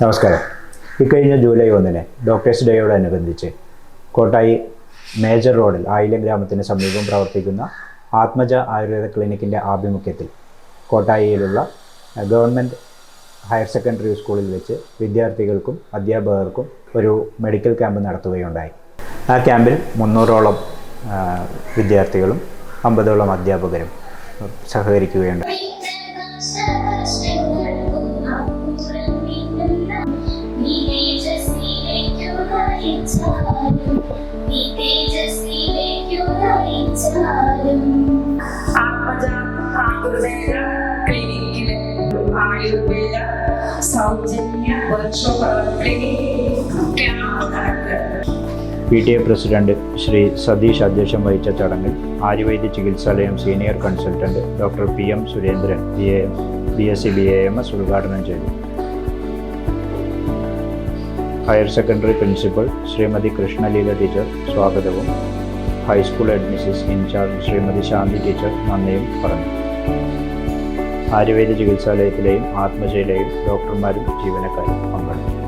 നമസ്കാരം. ഇക്കഴിഞ്ഞ July 1 doctors ഡേയോടനുബന്ധിച്ച് Kottayi major റോഡിൽ ആയില്യം ഗ്രാമത്തിന് സമീപം പ്രവർത്തിക്കുന്ന ആത്മജ ആയുർവേദ ക്ലിനിക്കിൻ്റെ ആഭിമുഖ്യത്തിൽ കോട്ടായിയിലുള്ള ഗവൺമെൻറ് ഹയർ സെക്കൻഡറി സ്കൂളിൽ വെച്ച് വിദ്യാർത്ഥികൾക്കും അധ്യാപകർക്കും ഒരു മെഡിക്കൽ ക്യാമ്പ് നടത്തുകയുണ്ടായി. ആ ക്യാമ്പിൽ 300ഓളം വിദ്യാർത്ഥികളും 50ഓളം അധ്യാപകരും സഹകരിക്കുകയുണ്ടായി. ആത്മജ ആയുർവേദ ക്ലിനിക്കിലെ ആയുർവേദ സൗജന്യ വർക്ക്ഷോപ്പ് ക്യാമ്പ് നടക്കുക. PTA പ്രസിഡന്റ് ശ്രീ സതീഷ് അധ്യക്ഷം വഹിച്ച ചടങ്ങിൽ ആയുർവേദ ചികിത്സാലയം senior consultant doctor PM Surendran BSc BAMS ഉദ്ഘാടനം ചെയ്തു. Higher secondary principal Shrimati Krishnaleela teacher സ്വാഗതവും high school administration in charge Shrimati Shanthi teacher നന്ദിയും പറഞ്ഞു. ആയുർവേദ ചികിത്സാലയത്തിലെയും ആത്മജയിലെയും ഡോക്ടർമാരും ജീവനക്കാരും പങ്കെടുത്തു.